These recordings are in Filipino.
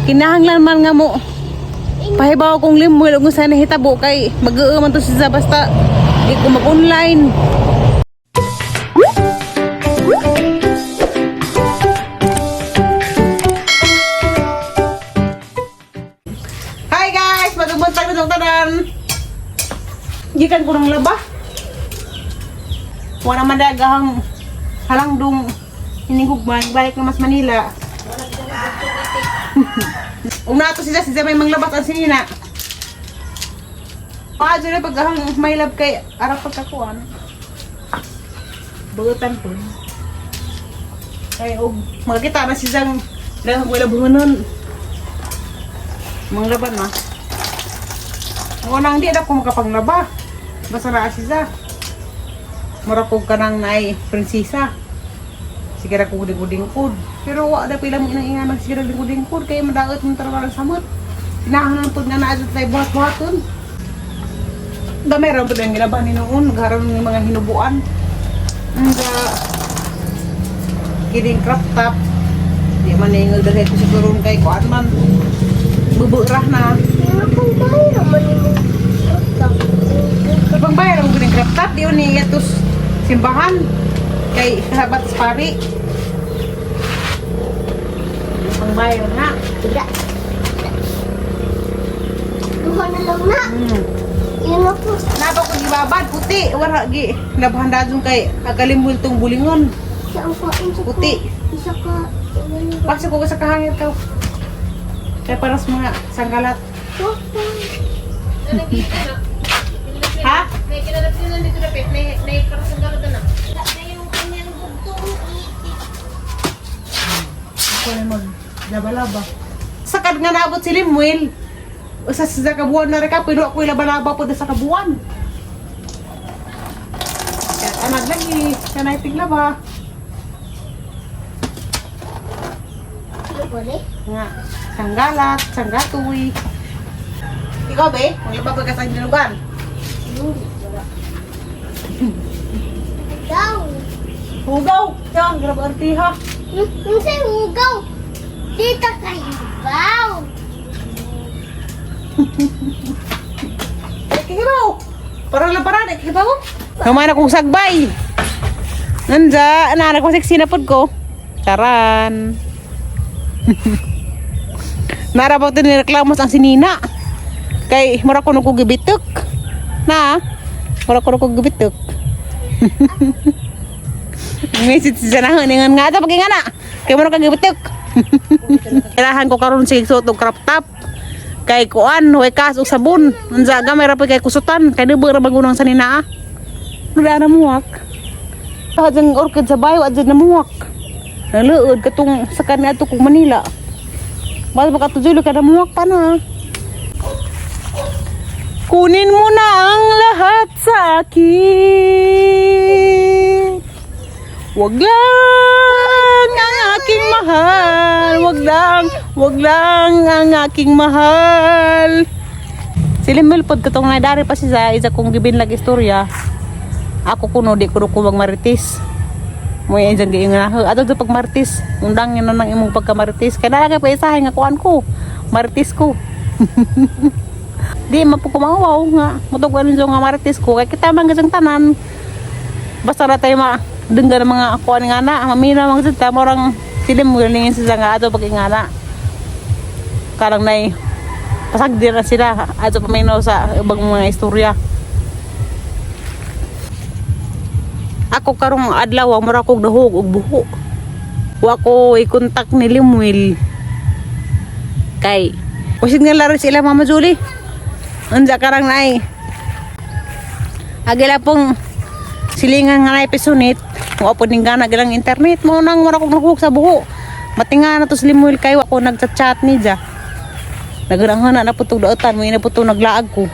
Kinahanglan man nga mo. Pahibaw kong limoy ug sa nahitabo kay mag-uu man to siya basta di ko mag-online. Hi guys, magbuntag na tanan. Gikan ko ng laba. Wala man dagahang halangdong hinihugman balik na mas Manila. Una to siya may manglabas ang sinina. Paadyo na pagahang may lab kay arap pagkakuan. Bugutan po. Kay og magkita na siyang lang wala buhanon. Manglaban na. Nang di na ko makapanglaba. Basta na siya. Marapog ka nang ay prinsesa. Sigara ko guding kod. Pero wala pila mo inang ng sigara guding kod kaya madaot ng trabaho sa samot. Inahanan po nga naadot na buhat-buhaton. Damay rin po yung gilaban ni noon. Nagharoon ng mga hinubuan. Nga kidding crop top. Di man yung dahil ko siguro kay kuan man. Buburah na. Kapag bayar ang guding crop top, di yun yatos simbahan. Kay sahabat pari. Ang bayar na. Tidak. Duha na lang na. Yun ako. Napa ko gibabad puti, wala gi nabhandadon kay agalimbul tong bulingon. Saan ko ang Puti. Isa ka. Pasok ko sa kahangit ka. Kay paras mga sanggalat. Ha? May kinalagsinan dito na pet, may karasanggalat na. Yung kanyang bugtong itik. Ako na mag laba-laba. Sakad nga naabot si Limuel. Usa sa kabuan na reka, pero ako laba-laba po sa kabuan. Kaya anak lagi, kanay tiglaba. Ano ba rin? Nga, sanggalat, sanggatoy. Ikaw be, maglaba pa ka sa nilugan. Daw. Hugaw! Yan, grab artiha. Yung sa'yo hugaw. Dito kayo baw. Kikibaw! Parang laparan, kikibaw. Naman akong sagbay. Nanda, anak ko seksi na pod ko. Charan. Narabaw ito nireklamos ang sinina. Kay, mura ko nung kugibitok. Na, mura ko nung kugibitok. Message siya na, ningan nga ito, pagkinga na. Kay mura kagibitok. Kailangan ko karon sige suot og crop top. Kay kuan, way kas og sabon. Unsa gamay ra kay kusutan, kay debo ra bagunang sa ninaa. Wala na muwak. Hajang orchid sa bayo adjud na muwak. Naluod katong sa kanya ato kog Manila. Basta makatujulo ka na muwak pa na. Kunin mo na ang lahat sa akin. Wag lang ang aking mahal. Wag lang ang aking mahal. Silimil pod katong nadari pa siya isa kong gibinlag istorya. Ako kuno di ko kubang maritis. Mo yan dyan giingaho. Ato sa pagmaritis. Undang yun na ng imong pagkamaritis. Kaya nalagay pa isahe nga kuan ko. Maritis ko. Di mapukumawaw nga. Mutog rin nga maritis ko. Kaya kita man gasang tanan. Basta na tayo dengga ng mga kuan nga na. Mamina mga sita. Morang silim mo galingin sila nga ato pag ingana. Karang nay pasagdir na sila. Ato paminaw sa ibang mga istorya. Ako karong adlaw mura kog dahog og buho. Wa ko i-contact ni Limuel. Kay kusid nga laro sila Mama Julie. Unsa karang nay. Agila pong silingan nga nay pisunit. Wa po ning gana gilang internet mo nang mura kog nahug sa buho. Matinga na to si Limuel kay wa ko nagchat-chat ni ja. Nagranghan na putog daotan mo ina putog naglaag ko.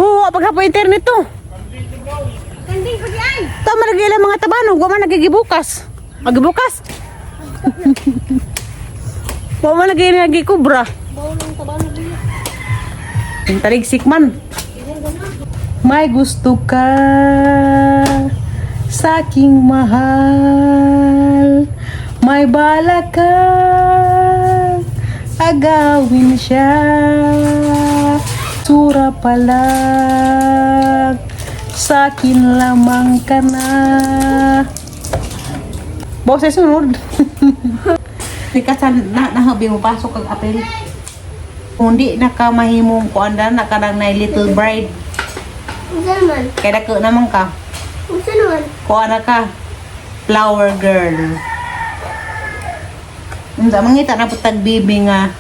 Ho, pagka internet to. Kanding pagi ay. Tama lagi lang mga tabano, wa man nagigibukas. Magibukas. Wa man lagi kubra. Bawo ng tabano din. Yung taligsik man. May gusto ka sa aking mahal. May bala ka agawin siya. Sura palag, sa'kin lamang ka na. Bawa sa sunod. Di ka sa nahabi mo pasok kag apel. Kung di nakamahimong ko anda nakanang na little bride. Unsa naman? Kaya dako naman ka. Unsa naman? Kuha na ka. Flower girl. Unsa mangita na putag bibi nga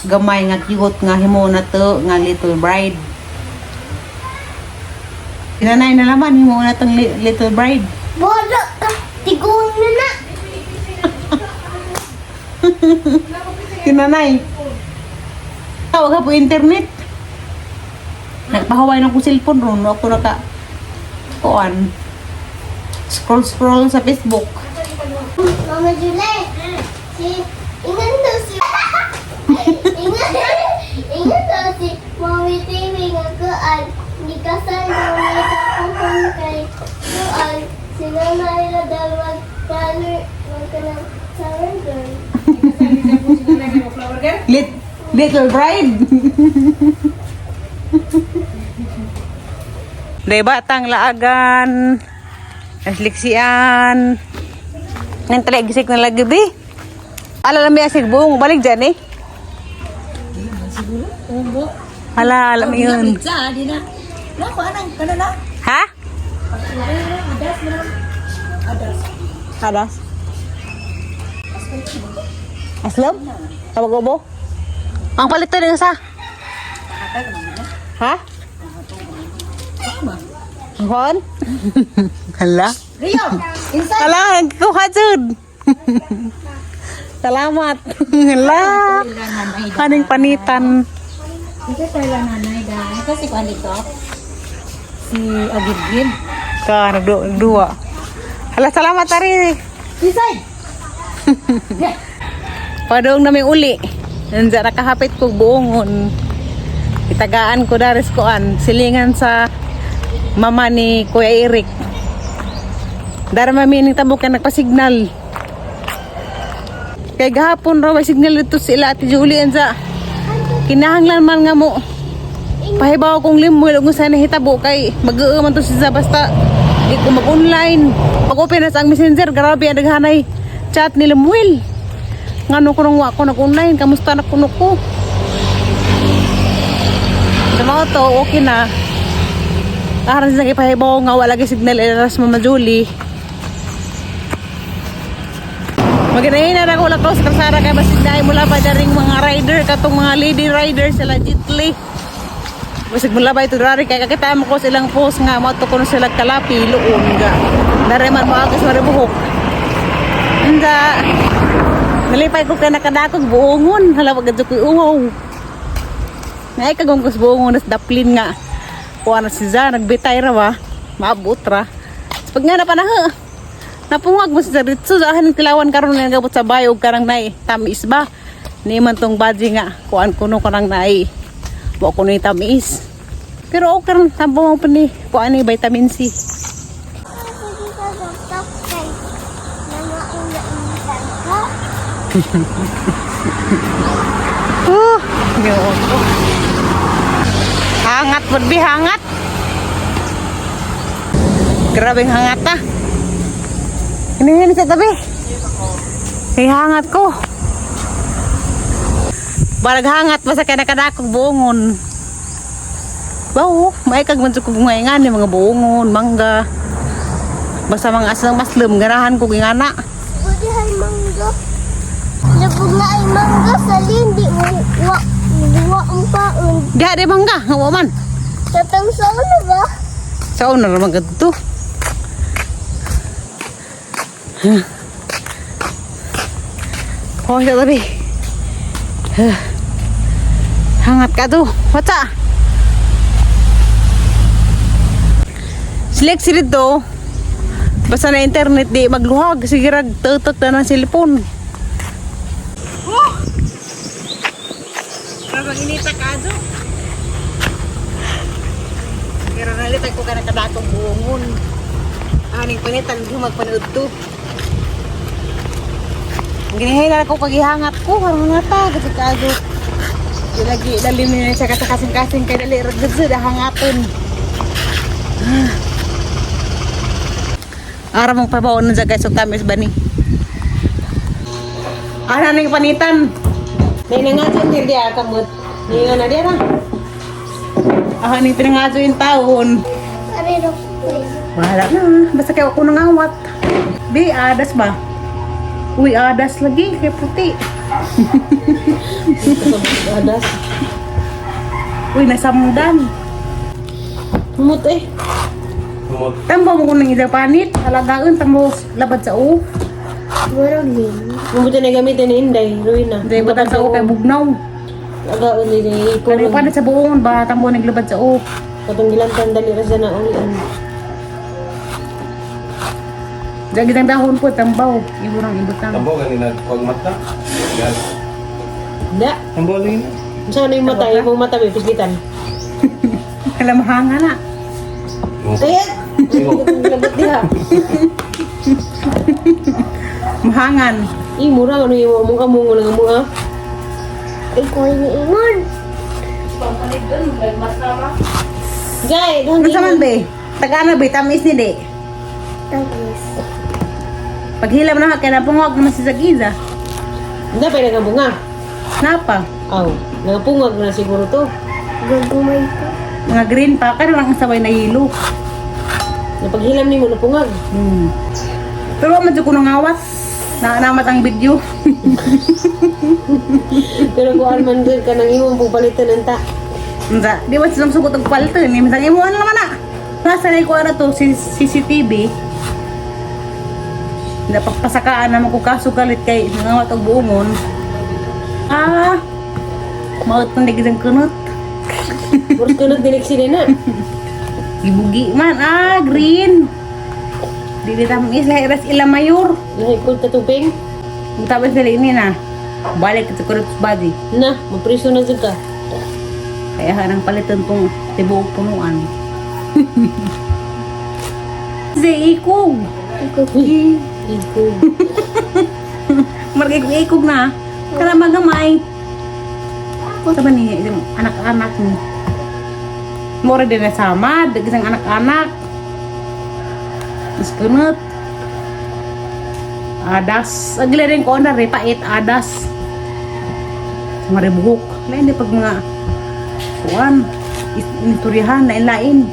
gamay nga cute nga himo na to nga little bride. Kinanay na laman himo na tong little bride. Bola ka. Tiguan na na. Kinanay. Tawag ka po internet. Nagpahaway na ko cellphone ron. Ako naka kuan. Scroll sa Facebook. Mama Julie. Si ingat daw si ingat daw si Mami TV nga kuan. Hindi kasal daw niya sa kumpong kay kuan. Sila na ila daw mag-color flower girl. Little bride. Day batang laagan. Asliksian. Nang talagisik na lagi bi. Alam mo asig buong balik dyan eh. Alam mo yun. Ha? Adas. Aslam? Tawag ko bo? Ang palit to sa? Ha? Hon? Hala? Rio, inside. Hala, kuha jud. Salamat. Hala. Kaning panitan. Ito tayo lang nanay dahil. Kasi kung dito, si Agibin. Ka, dua. Hala, salamat tari. Inside! Padong namin uli. Nandiyan nakahapit ko buongon. Itagaan ko daris koan. Silingan sa mama ni Kuya Eric. Dara mamining tabok ka nagpa-signal. Kaya gahapon raw may signal dito sila Ate Julie sa kinahanglan man nga mo. Pahibaw kong limoy kung saan nahitabo kay mag-uuman to siya basta di ko mag-online. Pag-open na sa ang messenger, grabe ang naghanay chat ni Lemuel. Ngano ko nung wako nag-online, kamusta na kuno ko. Sa mga to, okay na. Kaharan siya ipahibaw nga wala lagi signal eras Mama Julie. Maginayin na ako lang sa karsara kay basignahin mula pa daring mga rider, katong mga lady rider sila jitli. Basig mula ba ito dari kay kakita mo ko silang post nga mo to kuno sila kalapi luon ga. Dari man mo agos maribuhok. Anda nalipay ko kay nakadakog buongon, hala wag gadto ko uwaw. Nay kagong kus buongon nas daplin nga. Kuha na si Za, nagbitay ra ba? Maabot ra. Pag nga na panahe. Napungag mo sa ritso sa akin kilawan karon nga gabot sa bayog karang nay tamis ba ni man tong badge nga kuan kuno karang nay wa kuno ni tamis pero okay ron tambo mo pa ni kuan ni vitamin C. Hangat pud bi hangat. Grabeng hangat ah. Ini sa tabi. Hangat ko. Balag hangat basta kay nakadakog buongon. Bawo, may kag man ko ngayngan ni mga buongon, mangga. Basta mga asang maslem ganahan ko gingana. Budi hay mangga. Labog na ay mangga sa lindi wa ang paon. Di mangga, nga man. Tatang sa ano ba? Sa una ra magadto. Oh, sa tabi. Hangat ka to. Wata. Select si dito. Basta na internet di magluhag. Sige rag tutot na ng cellphone. Oh! Parang inita ka do. Pero nalitag ko ka na kadakong buongon. Aning panitan, magpanood to. Ginihingan ako pagihangat ko. Karang nga ta. Kasi kago. Lagi dalim niya sa kasing-kasing kay dali ragdagsa hangaton. Ara mong pabaon na guys, so tamis ba ni? Ara na yung panitan. May nangadyo din diya kamot. Hindi nga na diya na. Ah, ni pinangadyo yung taon. Arero. Wala na. Basta kayo ako nangawat. Di, adas ba? Uy, adas lagi. Kaya puti. Adas. Uy, nasamdan. Humot eh. Tambo mo kung nang panit. Alagaan, tambo labad sa u. Murag din. Humot na gamitin ni Inday. Ruin na. Hindi, batang sa u kay bugnaw. Agaon ni Kaya Ipon. panit sa buong ba, tambo naglabad sa u. Katong gilantan dali ra siya na ulian. Diyan gitang dahon po, tambaw. Iburang ibutang. Tambo kanina pag mata. Yan. Da. Tambo lagi na. Saan na yung mata? Yung mga mata may pislitan. Alam, mahanga na. Kaya! Labot diha. Mahangan. Murang ano yung mong among lang mo ah. Ikaw ni Ingon. Gay, Ano sa man be? Taga-ano be? Tamis ni de. Tapos. Paghilam na kaya napungwag naman si Zagiza. Hindi pa yung bunga. Napa? Aw, nangapungag na siguro to. Gagumay ko. Mga green pa, kaya lang sabay na hilo. Napaghilam ni mo napungag. Pero medyo ko nangawat. Naanamat ang video. Pero kung alman doon ka nang imong pupalitan ng ta. Nza, di ba silang sugot ang palto? Ni misang imo ano naman na. Nasa na ko ano to, CCTV. Napagpasakaan naman ko kasugalit kay nangawat og buongon. Ah, maot ng digidang kunot. Puros ka nagdinig sila na. Ibugi man, green. Dili tamang isla iras ila mayor. Nahikol ta tubing. Tapos dali ini na. Balik sa kurot body. Na, mapriso na dyan ka. Kaya harang palitan tong tibuok punuan. Ikog. Ikog. Marga-ikog na. Kala magamay. Sama ni yung anak-anak ni. Mora din na sama, isang anak-anak. Iskunot. Adas. Agila rin ko na repait adas. Sama rin buhok. Lain di pag mga kuwan. Initurihan, lain-lain.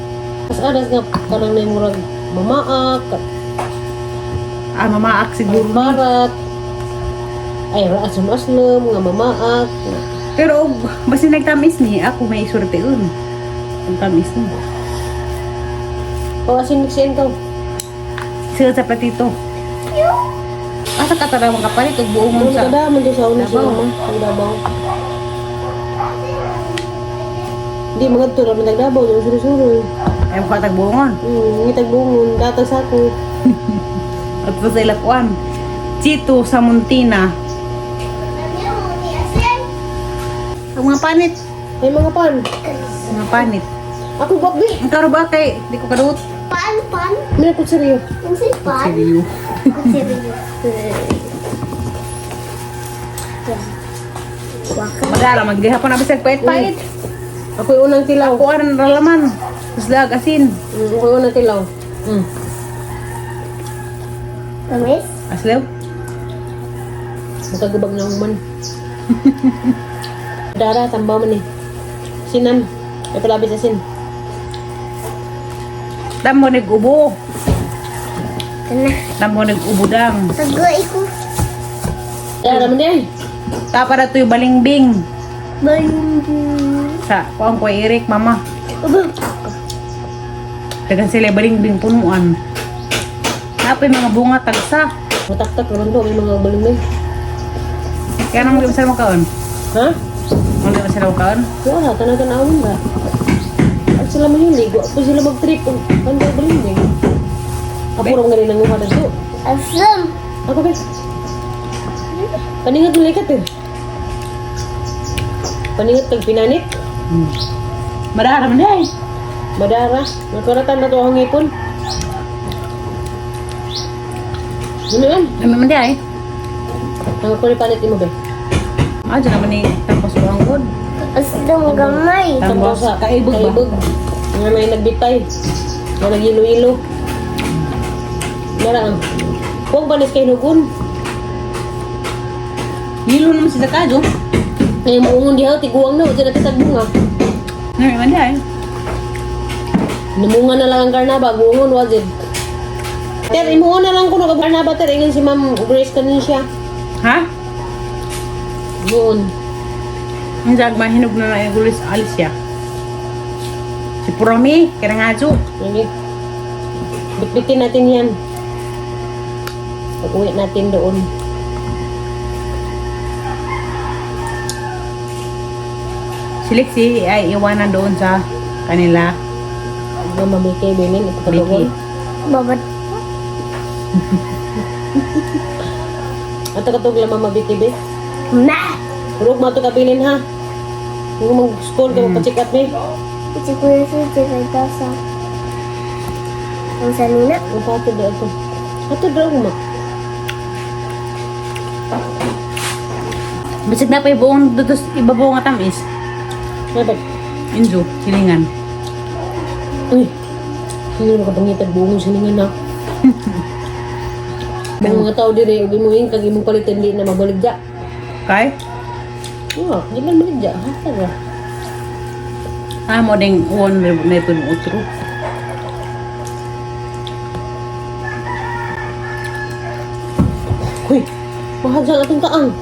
Mas adas nga kanang na murag mamaak, Mamaak siguro. barat. Ay, asam-aslam, nga mamaak. Pero basta nagtamis ni, ako may surte un. Ang tamis ni. O, asin siya ikaw. Sila sa platito. Asa ka talaga makapalit o buong mo Ano sa... ka daman doon sa una siya Dabaw. naman? Ang dabaw. Hindi, mga ito naman nagdabaw. Yung suru-suru. Ay mo katag buongon. Ngitag bungon, datang sa ako. At sa sila kuan. Chito sa Muntina. Ang mga panit. Ay, mga pan. Mga panit. Ako, bakbi. Ang karo ba kay... Di ko kaduot. Pan. May ako sariyo. Ang si pan. Seriyo. Magara, maghihapon na bisag pait-pait. Ako yung unang tilaw. Ako aran ralaman. Isda, asin. Ako yung unang tilaw. Tamis? Aslaw. Magkagabag na human. Dara, tamba man eh. Sinan. May palabis asin. Damo nag-ubo. Kana. Damo nag-ubo dang. Tagoy ko. Dara man din. Tapa na ito yung balingbing. Balingbing. Sa kuang ko Eric, mama. Ubo. Dagan sila balingbing punuan. Napay mga bunga tagsa. Mataktak naman to. May mga balimay. Kaya nang hindi masala makaon. Ha? Hindi masala makaon. Wala, tanag-tanawin ba? At sila mahilig. Ako sila mag-trip. Ang balimay. Ako rin galing nanguha na to. Asam. Ako ba? Paningat mo likat eh. Paningat kag pinanit. Madara man day. Madara. Nakaratan na to ang ipon. Ano yan? Ano man day? Ang ako ni palit mo ba? Ah, dyan naman ni tapos ko ang good. Asdong gamay. Tapos, kaibog ba? Kaibog. Nga may nagbitay. Nga nag-ilo-ilo. Nga ang. Huwag balis kay Nugun. Hilo naman sila kadyo. Ngayon maungon dihaw, tiguang na. Diyan natin tagbunga. Ngayon, mandi ay. Namunga na lang ang karnaba. Guungon, wajid. Ter, imungon na lang ko ng karnaba. Ter, ingan si Ma'am Grace kanin siya. Ha? Noon. Ang jag mahinog na lang yung gulis Alicia. Si Purami, kaya nga dyo. Sige. Bitbitin natin yan. Pag-uwi natin doon. Si Lexi ay iwanan doon sa kanila. Mama may kay Benin. Ito Mickey. kalugon. Babat. Ato katog lang Mama Bikibe. Na! Huwag mo ito kabilin ha. Kung mag-school ka, magpa-check up eh. Si Kuya Suji kay Tasa. Ang sanina. Ang pato daw ito. Ato daw mo. Basig na pa yung buong dudos, ibabaw nga tamis. Dapat. Injo, silingan. Uy. Hindi mo kapangitag buong silingan na. Mga mga tao dire, huwag mo yung kag imong palitan di na mabaligya. Kay? Oo, di man maligya. Ha, tara. Ah, mo ding uwan na ito ng utro. Uy, mahal sa ating kaang.